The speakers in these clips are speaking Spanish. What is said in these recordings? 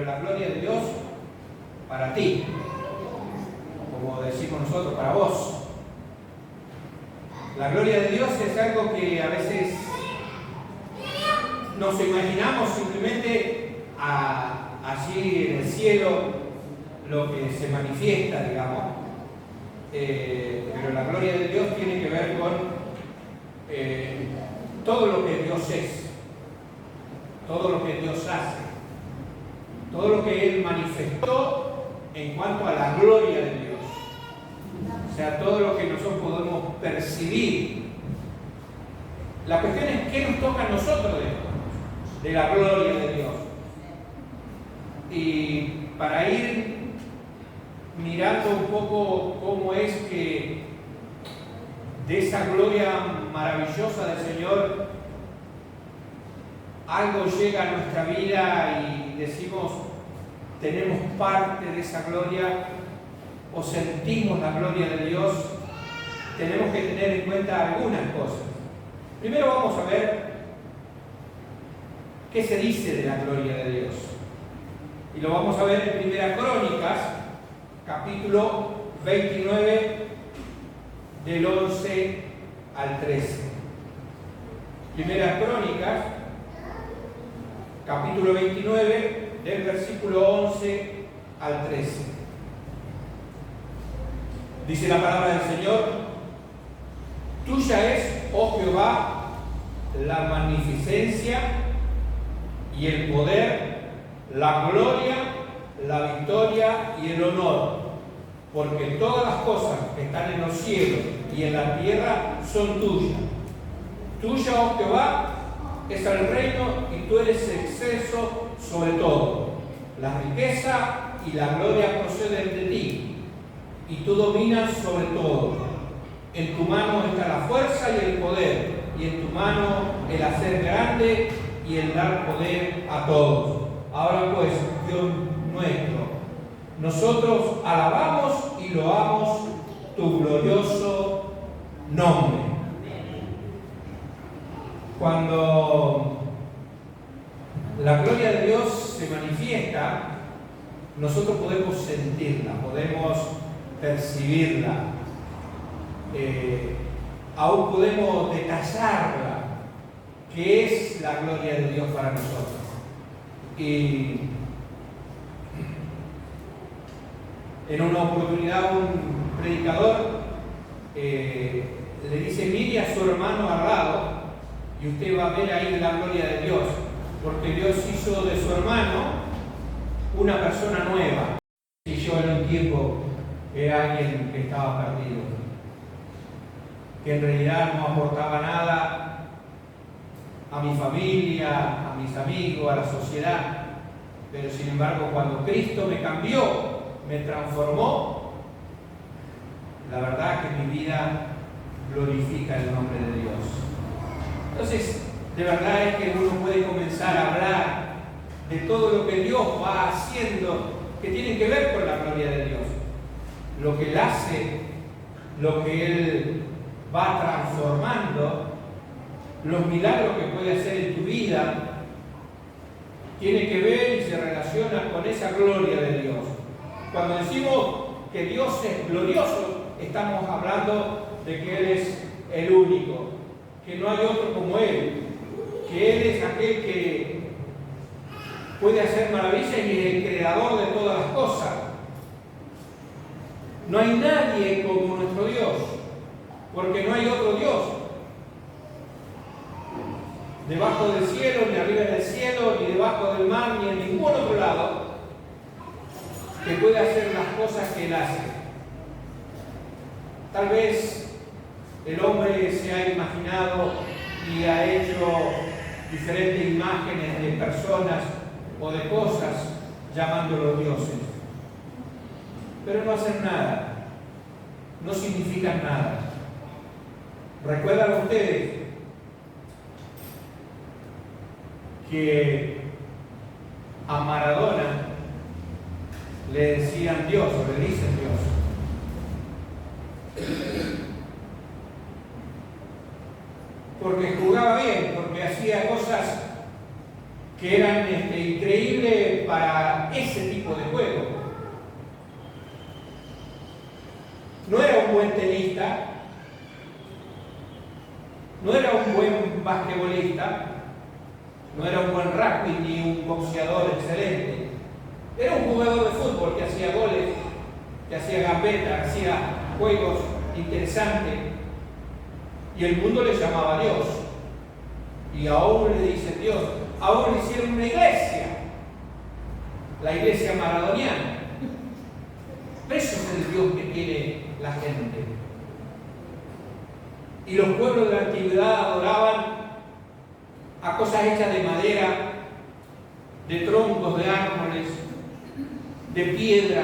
la gloria de Dios para ti, como decimos nosotros, para vos. La gloria de Dios es algo que a veces nos imaginamos simplemente allí en el cielo, lo que se manifiesta, digamos. Pero la gloria de Dios tiene que ver con todo lo que Dios es, todo lo que Dios hace, todo lo que Él manifestó en cuanto a la gloria de Dios. O sea, todo lo que nosotros podemos percibir. La cuestión es qué nos toca a nosotros de la gloria de Dios. Y para ir mirando un poco cómo es que de esa gloria maravillosa del Señor algo llega a nuestra vida y decimos, tenemos parte de esa gloria o sentimos la gloria de Dios, tenemos que tener en cuenta algunas cosas. Primero vamos a ver qué se dice de la gloria de Dios. Y lo vamos a ver en Primera Crónicas, capítulo 29, del 11 al 13. Primera Crónicas, capítulo 29, del versículo 11 al 13. Dice la palabra del Señor: tuya es, oh Jehová, la magnificencia y el poder, la gloria, la victoria y el honor, porque todas las cosas que están en los cielos y en la tierra son tuyas. Tuya, oh Jehová, es el reino y tú eres exceso sobre todo. La riqueza y la gloria proceden de ti, y tú dominas sobre todo. En tu mano está la fuerza y el poder, y en tu mano el hacer grande y el dar poder a todos. Ahora pues, Dios nuestro, nosotros alabamos y loamos tu glorioso nombre. Cuando la gloria de Dios se manifiesta, nosotros podemos sentirla, podemos percibirla, aún podemos detallarla, que es la gloria de Dios para nosotros. Y en una oportunidad un predicador le dice: mire a su hermano al lado y usted va a ver ahí la gloria de Dios, porque Dios hizo de su hermano una persona nueva. Y yo en un tiempo era alguien que estaba perdido, que en realidad no aportaba nada a mi familia, a mis amigos, a la sociedad. Pero sin embargo, cuando Cristo me cambió, me transformó, la verdad que mi vida glorifica el nombre de Dios. Entonces, de verdad es que uno puede comenzar a hablar de todo lo que Dios va haciendo, que tiene que ver con la gloria de Dios. Lo que Él hace, lo que Él va transformando, los milagros que puede hacer en tu vida, tiene que ver y se relaciona con esa gloria de Dios. Cuando decimos que Dios es glorioso, estamos hablando de que Él es el único, que no hay otro como Él, que Él es aquel que puede hacer maravillas y es el creador de todas las cosas. No hay nadie como nuestro Dios, porque no hay otro Dios debajo del cielo, ni arriba del cielo, ni debajo del mar, ni en ningún otro lado que pueda hacer las cosas que Él hace. Tal vez el hombre se ha imaginado y ha hecho diferentes imágenes de personas o de cosas llamándolos dioses, pero no hacen nada, no significan nada. ¿Recuerdan ustedes que a Maradona le decían Dios, o le dicen Dios? Porque jugaba bien, porque hacía cosas que eran increíbles para ese tipo de juego. No era un buen tenista, no era un buen basquetbolista, no era un buen rugby ni un boxeador excelente. Era un jugador de fútbol que hacía goles, que hacía gambetas, hacía juegos interesantes. Y el mundo le llamaba Dios. Y aún le dice Dios, aún le hicieron una iglesia, la iglesia maradoniana. Pero ese es el Dios que tiene la gente. Y los pueblos de la antigüedad adoraban a cosas hechas de madera, de troncos de árboles, de piedra.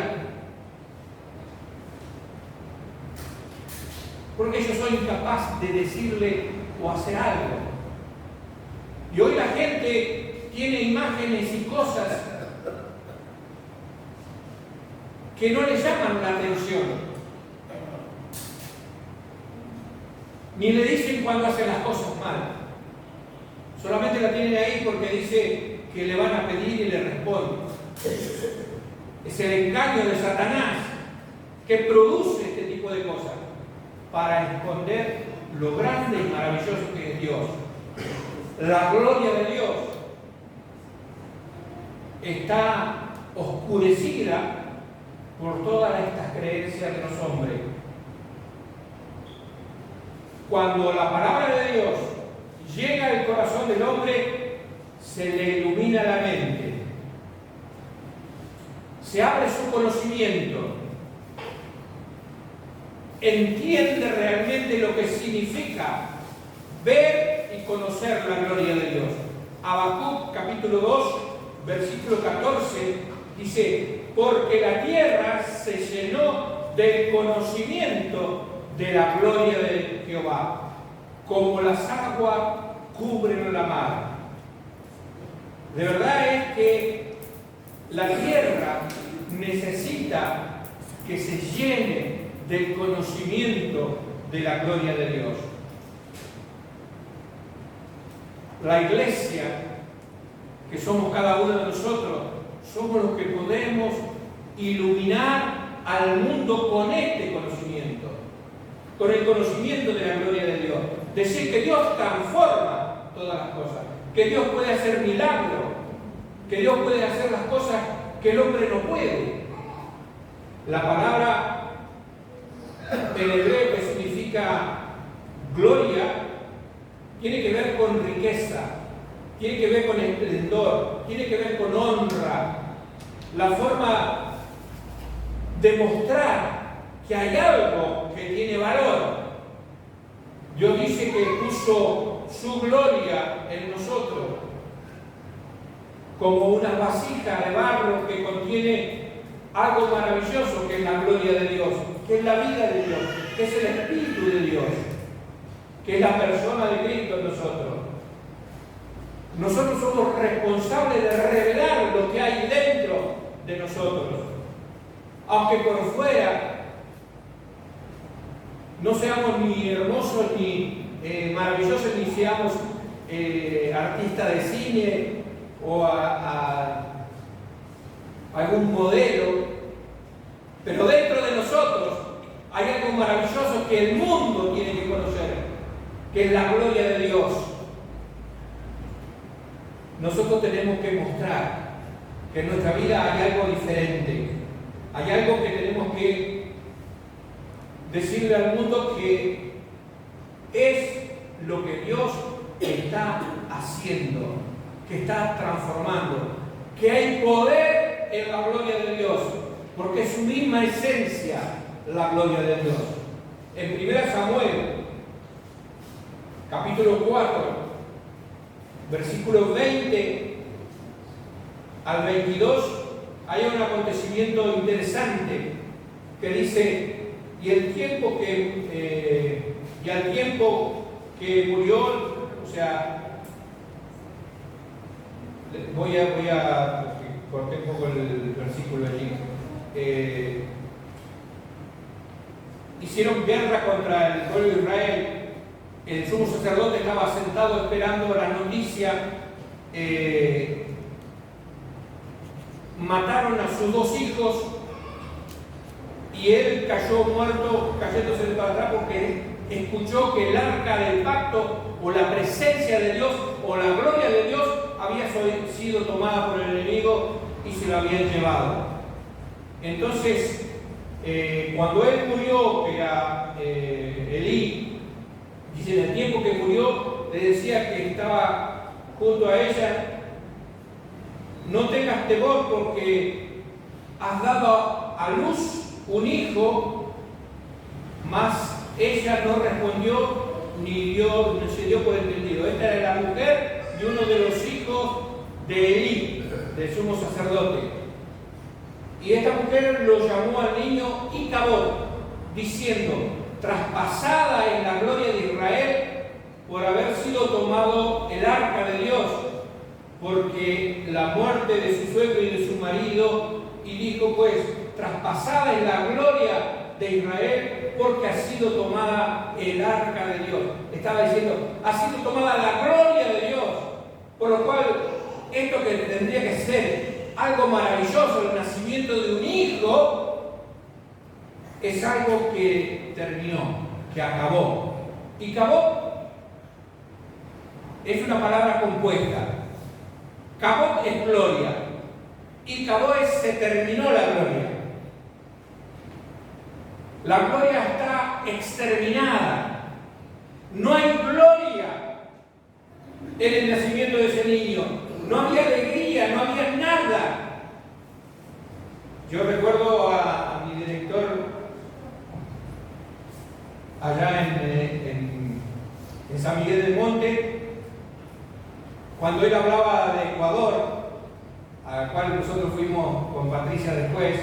Porque ellos son incapaces de decirle o hacer algo. Y hoy la gente tiene imágenes y cosas que no le llaman la atención. Ni le dicen cuando hacen las cosas mal. Solamente la tienen ahí porque dice que le van a pedir y le responden. Es el engaño de Satanás que produce este tipo de cosas para esconder lo grande y maravilloso que es Dios. La gloria de Dios está oscurecida por todas estas creencias de los hombres. Cuando la palabra de Dios llega al corazón del hombre, se le ilumina la mente, se abre su conocimiento, entiende realmente lo que significa ver y conocer la gloria de Dios. Habacuc capítulo 2, versículo 14 dice: porque la tierra se llenó del conocimiento de la gloria de Jehová, como las aguas cubren la mar. De verdad es que la tierra necesita que se llene del conocimiento de la gloria de Dios. La iglesia, que somos cada uno de nosotros, somos los que podemos iluminar al mundo con este conocimiento, con el conocimiento de la gloria de Dios. Decir que Dios transforma todas las cosas, que Dios puede hacer milagros, que Dios puede hacer las cosas que el hombre no puede. La palabra en hebreo que significa gloria tiene que ver con riqueza, tiene que ver con esplendor, tiene que ver con honra. La forma de mostrar que hay algo que tiene valor. Dios dice que puso su gloria en nosotros como una vasija de barro que contiene algo maravilloso, que es la gloria de Dios, que es la vida de Dios, que es el Espíritu de Dios, que es la persona de Cristo en nosotros. Nosotros somos responsables de revelar lo que hay dentro de nosotros. Aunque por fuera no seamos ni hermosos ni maravillosos, ni seamos artistas de cine o algún modelo, pero dentro de nosotros hay algo maravilloso que el mundo tiene que conocer, que es la gloria de Dios. Nosotros tenemos que mostrar que en nuestra vida hay algo diferente, hay algo que tenemos que decirle al mundo que es lo que Dios está haciendo, que está transformando, que hay poder en la gloria de Dios, porque es su misma esencia la gloria de Dios. En 1 Samuel, capítulo 4, versículos 20 al 22, hay un acontecimiento interesante que dice: y al tiempo que murió, o sea, voy a corté un poco el versículo allí. Hicieron guerra contra el pueblo de Israel. El sumo sacerdote estaba sentado esperando la noticia mataron a sus 2 hijos y él cayó muerto, cayéndose para atrás porque escuchó que el arca del pacto o la presencia de Dios o la gloria de Dios había sido tomada por el enemigo y se lo habían llevado. Entonces, cuando él murió, que era Elí, dice, en el tiempo que murió, le decía que estaba junto a ella: no tengas temor porque has dado a luz un hijo, mas ella no respondió ni se dio por entendido. Esta era la mujer de uno de los hijos de Elí, del sumo sacerdote. Y esta mujer lo llamó al niño Icabod, diciendo: traspasada es la gloria de Israel por haber sido tomado el arca de Dios, porque la muerte de su suegro y de su marido. Y dijo pues: traspasada es la gloria de Israel porque ha sido tomada el arca de Dios. Estaba diciendo, ha sido tomada la gloria de Dios, por lo cual esto que tendría que ser algo maravilloso, el nacimiento de un hijo, es algo que terminó, que acabó. Y acabó es una palabra compuesta. Cabot es gloria y Cabot es se terminó la gloria. La gloria está exterminada. No hay gloria en el nacimiento de ese niño. No había alegría, no había nada. Yo recuerdo a mi director allá en San Miguel del Monte, cuando él hablaba de Ecuador, al cual nosotros fuimos con Patricia después.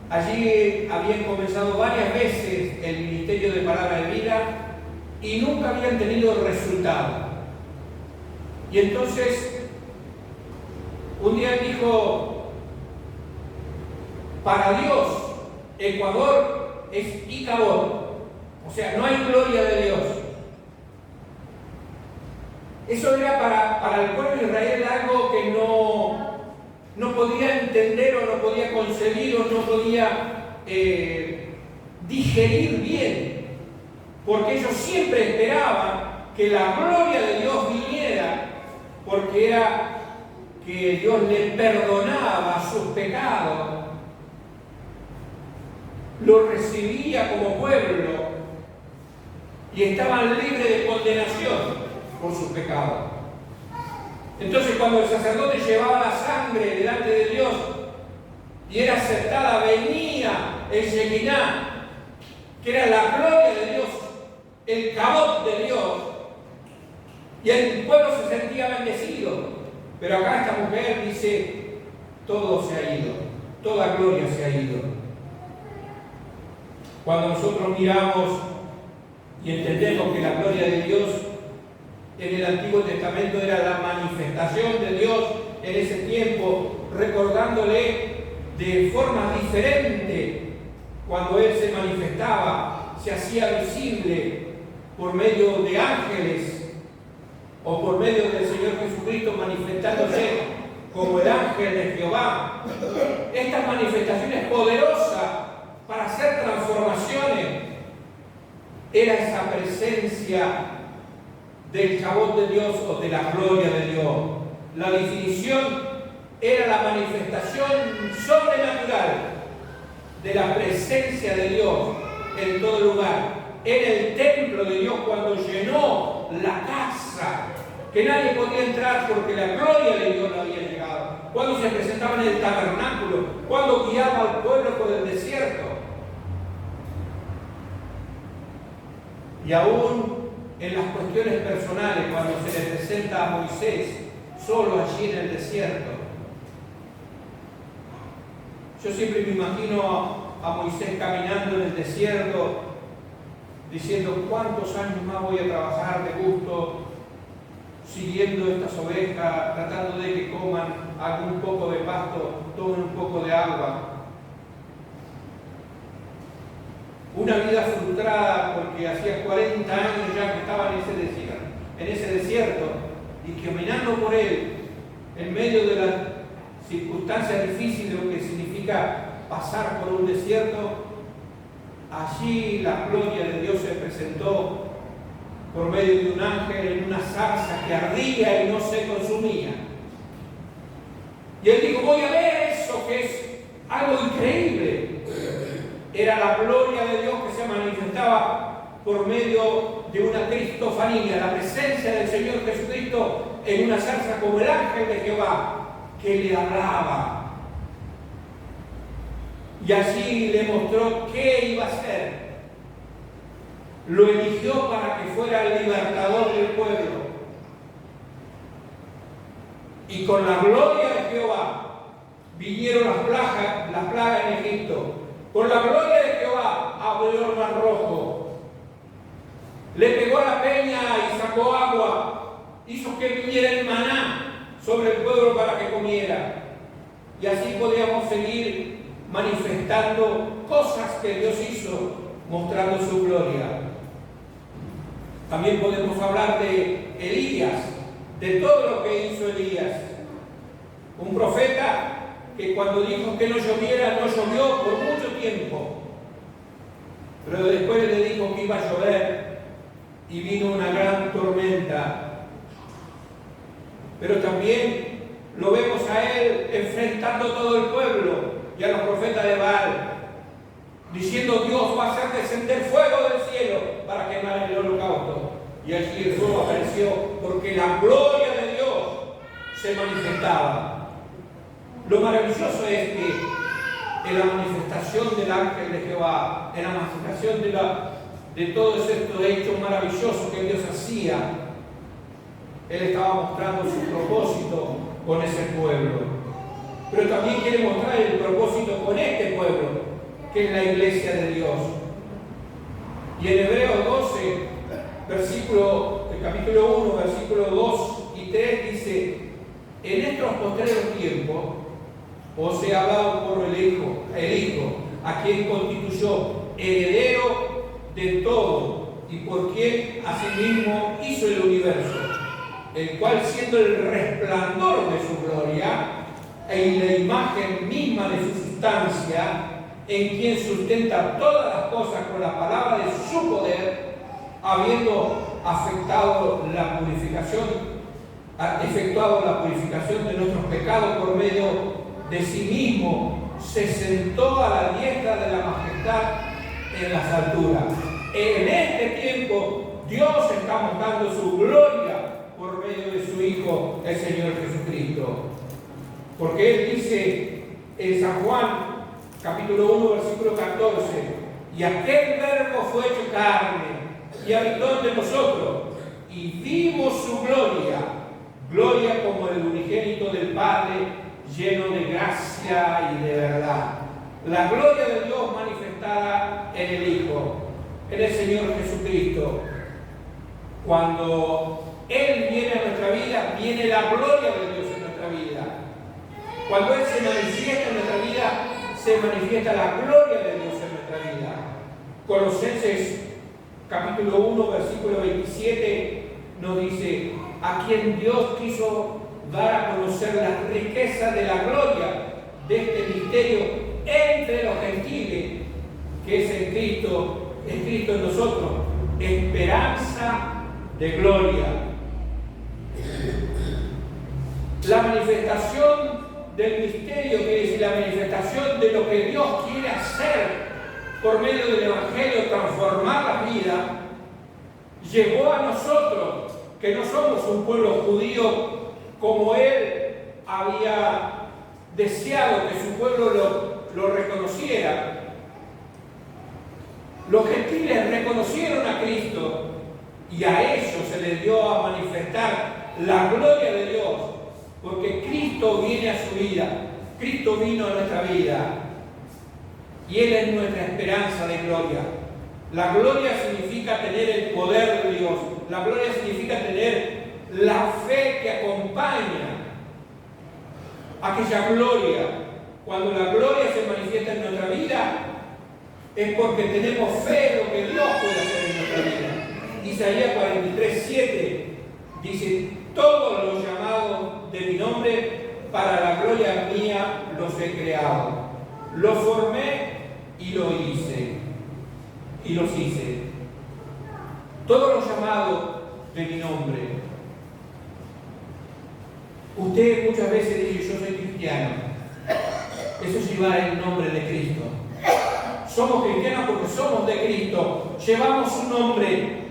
Allí habían comenzado varias veces el ministerio de Palabra de Vida y nunca habían tenido resultado. Y entonces, un día él dijo: para Dios, Ecuador es Icabod, o sea, no hay gloria de Dios. Eso era para el pueblo de Israel algo que no podía entender o no podía concebir o no podía digerir bien, porque ellos siempre esperaban que la gloria de Dios viniera, porque era que Dios le perdonaba sus pecados, lo recibía como pueblo y estaban libres de condenación por sus pecados. Entonces, cuando el sacerdote llevaba la sangre delante de Dios y era aceptada, venía el Shekinah, que era la gloria de Dios, el Cabot de Dios, y el pueblo se sentía bendecido. Pero acá esta mujer dice: todo se ha ido, toda gloria se ha ido. Cuando nosotros miramos y entendemos que la gloria de Dios en el Antiguo Testamento era la manifestación de Dios en ese tiempo, recordándole de formas diferentes cuando Él se manifestaba, se hacía visible por medio de ángeles o por medio del Señor Jesucristo manifestándose como el ángel de Jehová. Estas manifestaciones poderosas para hacer transformaciones era esa presencia del Cabot de Dios o de la gloria de Dios. La definición era la manifestación sobrenatural de la presencia de Dios en todo lugar. En el templo de Dios, cuando llenó la casa, que nadie podía entrar porque la gloria de Dios no había llegado. Cuando se presentaba en el tabernáculo, cuando guiaba al pueblo por el desierto. Y aún en las cuestiones personales, cuando se le presenta a Moisés solo allí en el desierto. Yo siempre me imagino a Moisés caminando en el desierto, diciendo: ¿cuántos años más voy a trabajar de gusto, siguiendo estas ovejas, tratando de que coman algún poco de pasto, tomen un poco de agua? Una vida frustrada porque hacía 40 años ya que estaba en ese desierto y caminando por él en medio de las circunstancias difíciles, lo que significa pasar por un desierto, allí la gloria de Dios se presentó por medio de un ángel en una zarza que ardía y no se consumía. Y él dijo, voy a ver eso que es algo increíble. Era la gloria de Dios que se manifestaba por medio de una cristofanía, la presencia del Señor Jesucristo en una zarza como el ángel de Jehová que le hablaba. Y allí le mostró qué iba a hacer. Lo eligió para que fuera el libertador del pueblo. Y con la gloria de Jehová vinieron las plagas en Egipto. Con la gloria de Jehová abrió el mar rojo. Le pegó a la peña y sacó agua. Hizo que viniera el maná sobre el pueblo para que comiera. Y así podíamos seguir manifestando cosas que Dios hizo, mostrando su gloria. También podemos hablar de Elías, de todo lo que hizo Elías. Un profeta que cuando dijo que no lloviera, no llovió por mucho tiempo. Pero después le dijo que iba a llover y vino una gran tormenta. Pero también lo vemos a él enfrentando todo el pueblo y a los profetas de Baal, diciendo Dios va a hacer descender fuego del cielo para quemar el holocausto. Y allí el fuego apareció porque la gloria de Dios se manifestaba. Lo maravilloso es que en la manifestación del ángel de Jehová, en la manifestación de todos estos hechos maravillosos que Dios hacía, Él estaba mostrando su propósito con ese pueblo. Pero también quiere mostrar el propósito con este pueblo, que es la iglesia de Dios. Y en Hebreos 12, capítulo 1, versículos 2 y 3 dice, en estos postreros tiempos os he hablado por el Hijo, a quien constituyó heredero de todo y por quien asimismo hizo el universo, el cual siendo el resplandor de su gloria y la imagen misma de su sustancia, en quien sustenta todas las cosas con la palabra de su poder, habiendo efectuado la purificación de nuestros pecados por medio de sí mismo, se sentó a la diestra de la majestad en las alturas. En este tiempo Dios está mostrando su gloria por medio de su Hijo, el Señor Jesucristo. Porque Él dice en San Juan, capítulo 1, versículo 14, y aquel verbo fue hecho carne y habitó entre nosotros, y vimos su gloria como el unigénito del Padre, lleno de gracia y de verdad. La gloria de Dios manifestada en el Hijo, en el Señor Jesucristo. Cuando Él viene a nuestra vida, viene la gloria de Dios en nuestra vida. Cuando Él se manifiesta en nuestra vida, se manifiesta la gloria de Dios en nuestra vida. Colosenses capítulo 1, versículo 27 nos dice, a quien Dios quiso dar a conocer las riquezas de la gloria de este misterio entre los gentiles, que es en Cristo en nosotros, esperanza de gloria. La manifestación del misterio, que es la manifestación de lo que Dios quiere hacer por medio del Evangelio, transformar la vida, llegó a nosotros, que no somos un pueblo judío como Él había deseado que su pueblo lo reconociera. Los gentiles reconocieron a Cristo y a ellos se les dio a manifestar la gloria de Dios, porque Cristo viene a su vida, Cristo vino a nuestra vida y Él es nuestra esperanza de gloria. La gloria significa tener el poder de Dios, la gloria significa tener la fe que acompaña aquella gloria. Cuando la gloria se manifiesta en nuestra vida, es porque tenemos fe en lo que Dios puede hacer en nuestra vida. Isaías 43:7 dice, todos los llamados de mi nombre para la gloria mía los he creado. Los formé y los hice. Todos los llamados de mi nombre. Usted muchas veces dice, yo soy cristiano. Eso es llevar el nombre de Cristo. Somos cristianos porque somos de Cristo. Llevamos su nombre.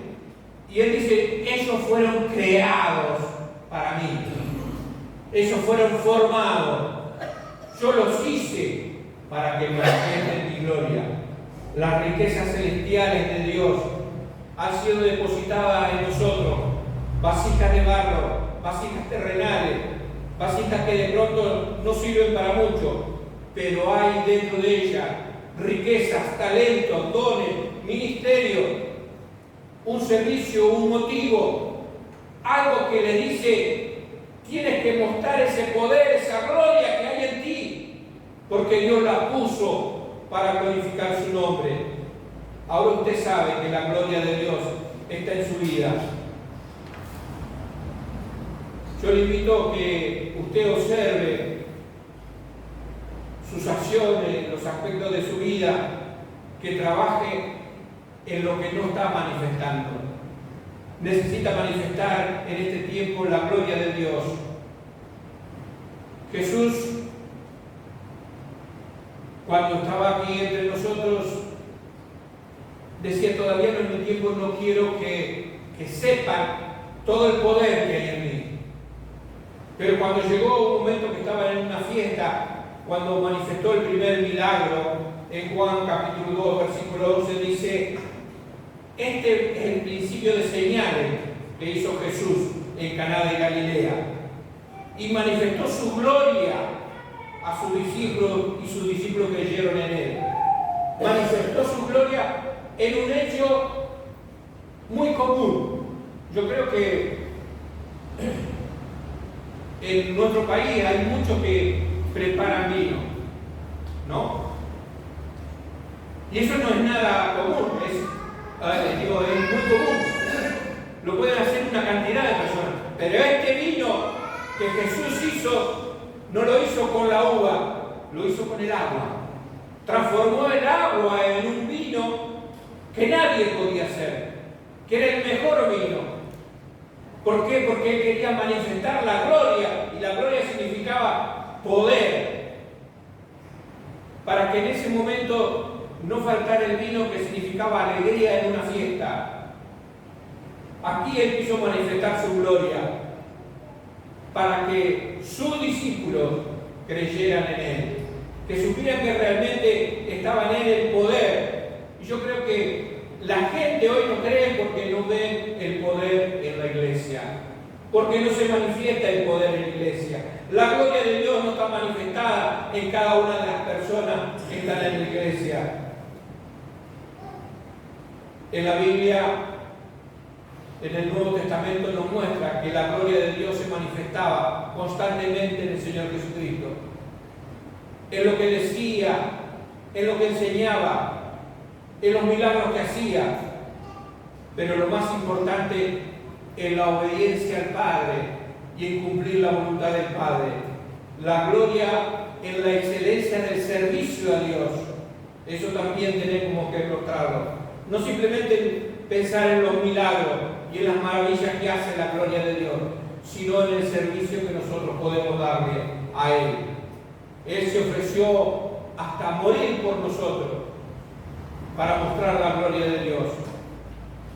Y Él dice, ellos fueron creados para mí. Ellos fueron formados. Yo los hice para que manifiesten mi gloria. Las riquezas celestiales de Dios han sido depositadas en nosotros. Vasijas de barro, vasijas terrenales, vasijas que de pronto no sirven para mucho, pero hay dentro de ellas riquezas, talentos, dones, ministerios, un servicio, un motivo, algo que le dice, tienes que mostrar ese poder, esa gloria que hay en ti, porque Dios la puso para glorificar su nombre. Ahora usted sabe que la gloria de Dios está en su vida. Yo le invito a que usted observe sus acciones, los aspectos de su vida, que trabaje en lo que no está manifestando. Necesita manifestar en este tiempo la gloria de Dios. Jesús, cuando estaba aquí entre nosotros, decía, todavía no es mi tiempo, no quiero que sepan todo el poder que hay en mí. Pero cuando llegó un momento que estaba en una fiesta, cuando manifestó el primer milagro, en Juan capítulo 2, versículo 11, dice, este es el principio de señales que hizo Jesús en Caná de Galilea. Y manifestó su gloria a sus discípulos y sus discípulos creyeron en él. Manifestó su gloria en un hecho muy común. Yo creo que en nuestro país hay muchos que preparan vino, ¿no? Y eso no es nada común, es muy común. Lo pueden hacer una cantidad de personas. Pero este vino que Jesús hizo, no lo hizo con la uva, lo hizo con el agua. Transformó el agua en un vino que nadie podía hacer, que era el mejor vino. ¿Por qué? Porque Él quería manifestar la gloria, y la gloria significaba poder, para que en ese momento no faltara el vino que significaba alegría en una fiesta. Aquí Él quiso manifestar su gloria, para que sus discípulos creyeran en Él, que supieran que realmente estaba en Él el poder. Y yo creo que la gente hoy no cree porque no ven el poder en la iglesia, porque no se manifiesta el poder en la iglesia. La gloria de Dios no está manifestada en cada una de las personas que están en la iglesia. En la Biblia, en el Nuevo Testamento, nos muestra que la gloria de Dios se manifestaba constantemente en el Señor Jesucristo, en lo que decía, en lo que enseñaba, en los milagros que hacía, pero lo más importante, en la obediencia al Padre y en cumplir la voluntad del Padre. La gloria en la excelencia del servicio a Dios. Eso también tenemos que mostrarlo. No simplemente pensar en los milagros y en las maravillas que hace la gloria de Dios, sino en el servicio que nosotros podemos darle a Él. Él se ofreció hasta morir por nosotros, para mostrar la gloria de Dios.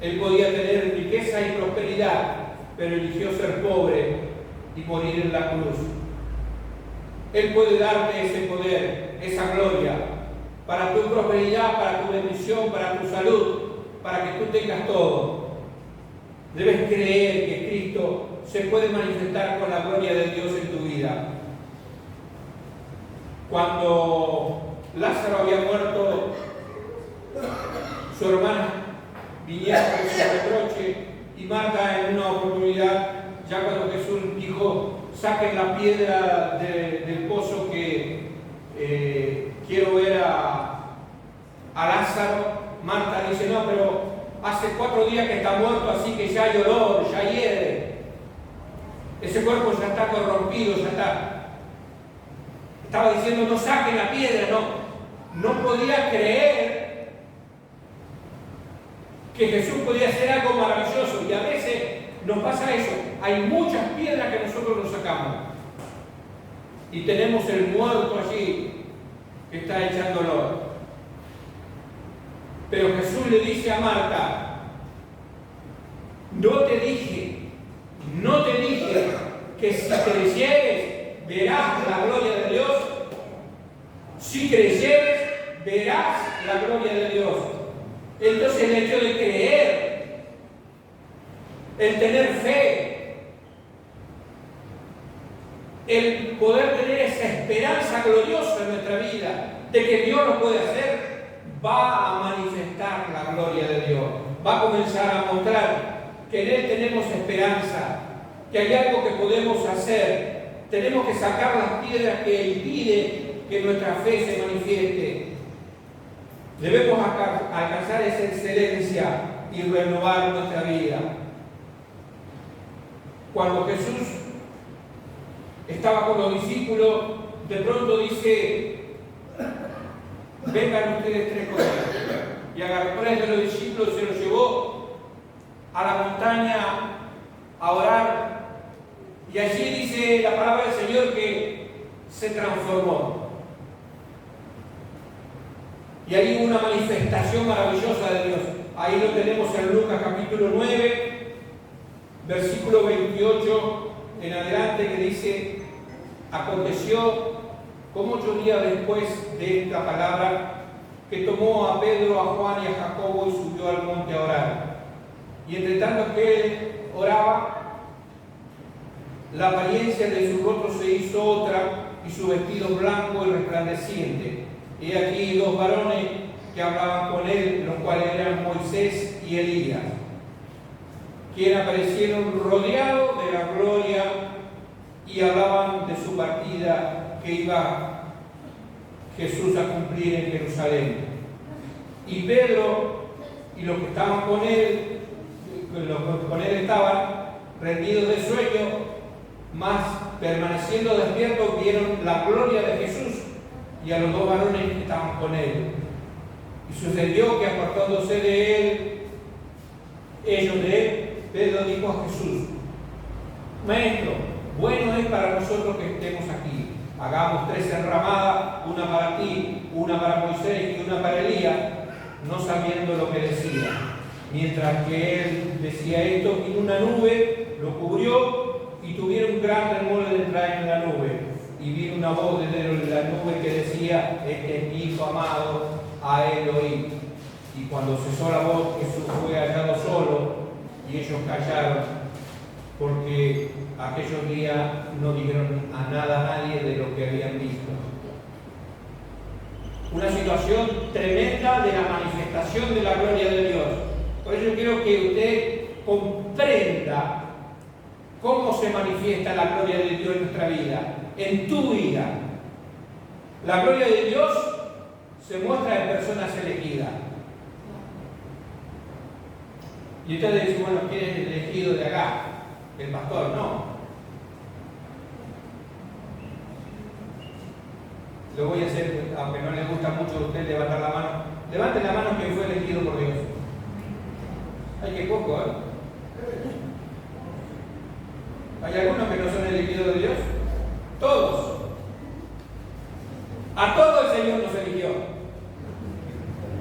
Él podía tener riqueza y prosperidad, pero eligió ser pobre y morir en la cruz. Él puede darte ese poder, esa gloria, para tu prosperidad, para tu bendición, para tu salud, para que tú tengas todo. Debes creer que Cristo se puede manifestar con la gloria de Dios en tu vida. Cuando Lázaro había muerto, su hermana vinieron con su reproche, y Marta, en una oportunidad, ya cuando Jesús dijo, saquen la piedra del pozo, que quiero ver a Lázaro, Marta dice, no, pero hace 4 días que está muerto, así que ya hay olor, ya hiede, ese cuerpo ya está corrompido, ya está. estaba diciendo no saquen la piedra, no podía creer que Jesús podía hacer algo maravilloso. Y a veces nos pasa eso, hay muchas piedras que nosotros nos sacamos y tenemos el muerto allí que está echándolo. Pero Jesús le dice a Marta, no te dije que si creyeres verás la gloria de Dios. Si creyeres verás la gloria de Dios. Entonces el hecho de creer, el tener fe, el poder tener esa esperanza gloriosa en nuestra vida de que Dios lo puede hacer, va a manifestar la gloria de Dios. Va a comenzar a mostrar que en Él tenemos esperanza, que hay algo que podemos hacer. Tenemos que sacar las piedras que impiden que nuestra fe se manifieste. Debemos alcanzar esa excelencia y renovar nuestra vida. Cuando Jesús estaba con los discípulos, de pronto dice, vengan ustedes tres conmigo. Y agarró tres de los discípulos y se los llevó a la montaña a orar. Y allí dice la palabra del Señor que se transformó. Y ahí hubo una manifestación maravillosa de Dios. Ahí lo tenemos en Lucas capítulo 9, versículo 28 en adelante, que dice, aconteció como 8 días después de esta palabra, que tomó a Pedro, a Juan y a Jacobo y subió al monte a orar. Y entre tanto que él oraba, la apariencia de su rostro se hizo otra y su vestido blanco y resplandeciente. Y aquí dos varones que hablaban con él, los cuales eran Moisés y Elías, quienes aparecieron rodeados de la gloria y hablaban de su partida que iba Jesús a cumplir en Jerusalén. Y Pedro y los que estaban con él, estaban rendidos de sueño, mas permaneciendo despiertos vieron la gloria de Jesús y a los dos varones que estaban con él. Y sucedió que apartándose de él, Pedro dijo a Jesús, Maestro, bueno es para nosotros que estemos aquí. Hagamos 3 enramadas, una para ti, una para Moisés y una para Elías, no sabiendo lo que decía. Mientras que él decía esto, vino una nube, lo cubrió y tuvieron un gran temor de entrar en la nube. Y vino una voz desde la nube que decía, este es mi Hijo amado, a él oí. Y cuando cesó la voz, Jesús fue hallado solo y ellos callaron, porque aquellos días no dijeron a nadie de lo que habían visto. Una situación tremenda de la manifestación de la gloria de Dios. Por eso quiero que usted comprenda cómo se manifiesta la gloria de Dios en nuestra vida, en tu vida. La gloria de Dios se muestra en personas elegidas. Y ustedes dicen, bueno, ¿quién es el elegido de acá? El pastor, no. Lo voy a hacer, aunque no les gusta mucho a usted levantar la mano. Levanten la mano que fue elegido por Dios. Ay, qué poco, ¿eh? ¿Hay algunos que no son elegidos de Dios? Todos. A todos el Señor nos eligió.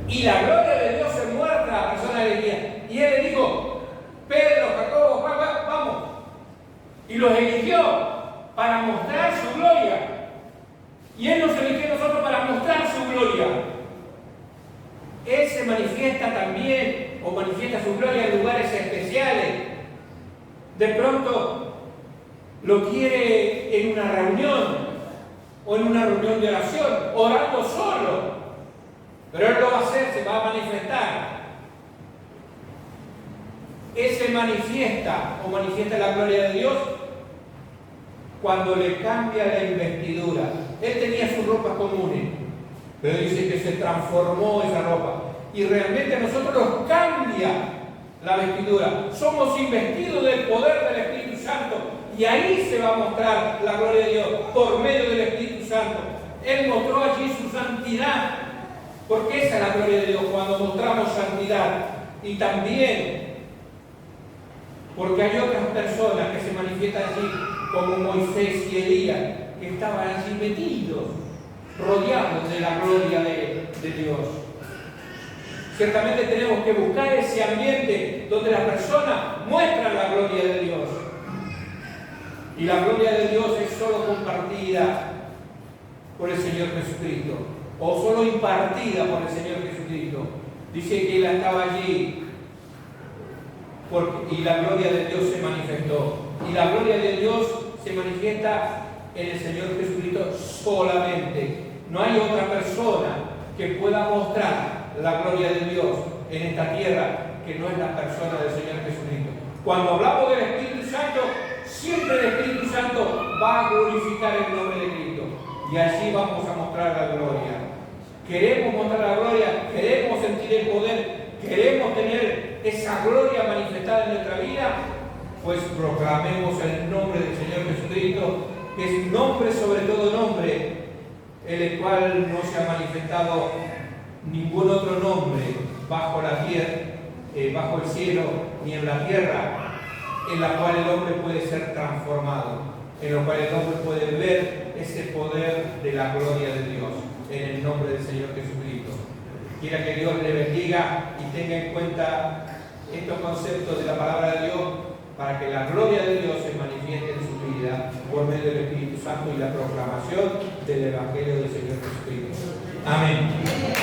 Y la gloria de Dios se muestra a la persona elegida. Y Él le dijo, Pedro, Jacobo, Juan, vamos. Y los eligió para mostrar su gloria. Y Él nos eligió a nosotros para mostrar su gloria. Él se manifiesta también, o manifiesta su gloria en lugares especiales. De pronto lo quiere en una reunión, o en una reunión de oración, orando solo. Pero Él lo va a hacer, se va a manifestar. Él se manifiesta, o manifiesta la gloria de Dios, cuando le cambia la investidura. Él tenía sus ropas comunes, pero dice que se transformó esa ropa. Y realmente a nosotros nos cambia la vestidura. Somos investidos del poder del Espíritu Santo. Y ahí se va a mostrar la gloria de Dios, por medio del Espíritu Santo. Santo. Él mostró allí su santidad, porque esa es la gloria de Dios, cuando mostramos santidad. Y también porque hay otras personas que se manifiestan allí, como Moisés y Elías, que estaban allí metidos, rodeados de la gloria de Dios. Ciertamente tenemos que buscar ese ambiente donde las personas muestran la gloria de Dios. Y la gloria de Dios es solo compartida por el Señor Jesucristo, o solo impartida por el Señor Jesucristo. Dice que Él estaba allí y la gloria de Dios se manifestó. Y la gloria de Dios se manifiesta en el Señor Jesucristo solamente. No hay otra persona que pueda mostrar la gloria de Dios en esta tierra que no es la persona del Señor Jesucristo. Cuando hablamos del Espíritu Santo, siempre el Espíritu Santo va a glorificar el nombre de Cristo. Y allí vamos a mostrar la gloria. Queremos mostrar la gloria, queremos sentir el poder, queremos tener esa gloria manifestada en nuestra vida, pues proclamemos el nombre del Señor Jesucristo, que es nombre sobre todo nombre, en el cual no se ha manifestado ningún otro nombre bajo la tierra, bajo el cielo ni en la tierra, en la cual el hombre puede ser transformado, en la cual el hombre puede ver ese poder de la gloria de Dios, en el nombre del Señor Jesucristo. Quiera que Dios le bendiga y tenga en cuenta estos conceptos de la palabra de Dios para que la gloria de Dios se manifieste en su vida por medio del Espíritu Santo y la proclamación del Evangelio del Señor Jesucristo. Amén.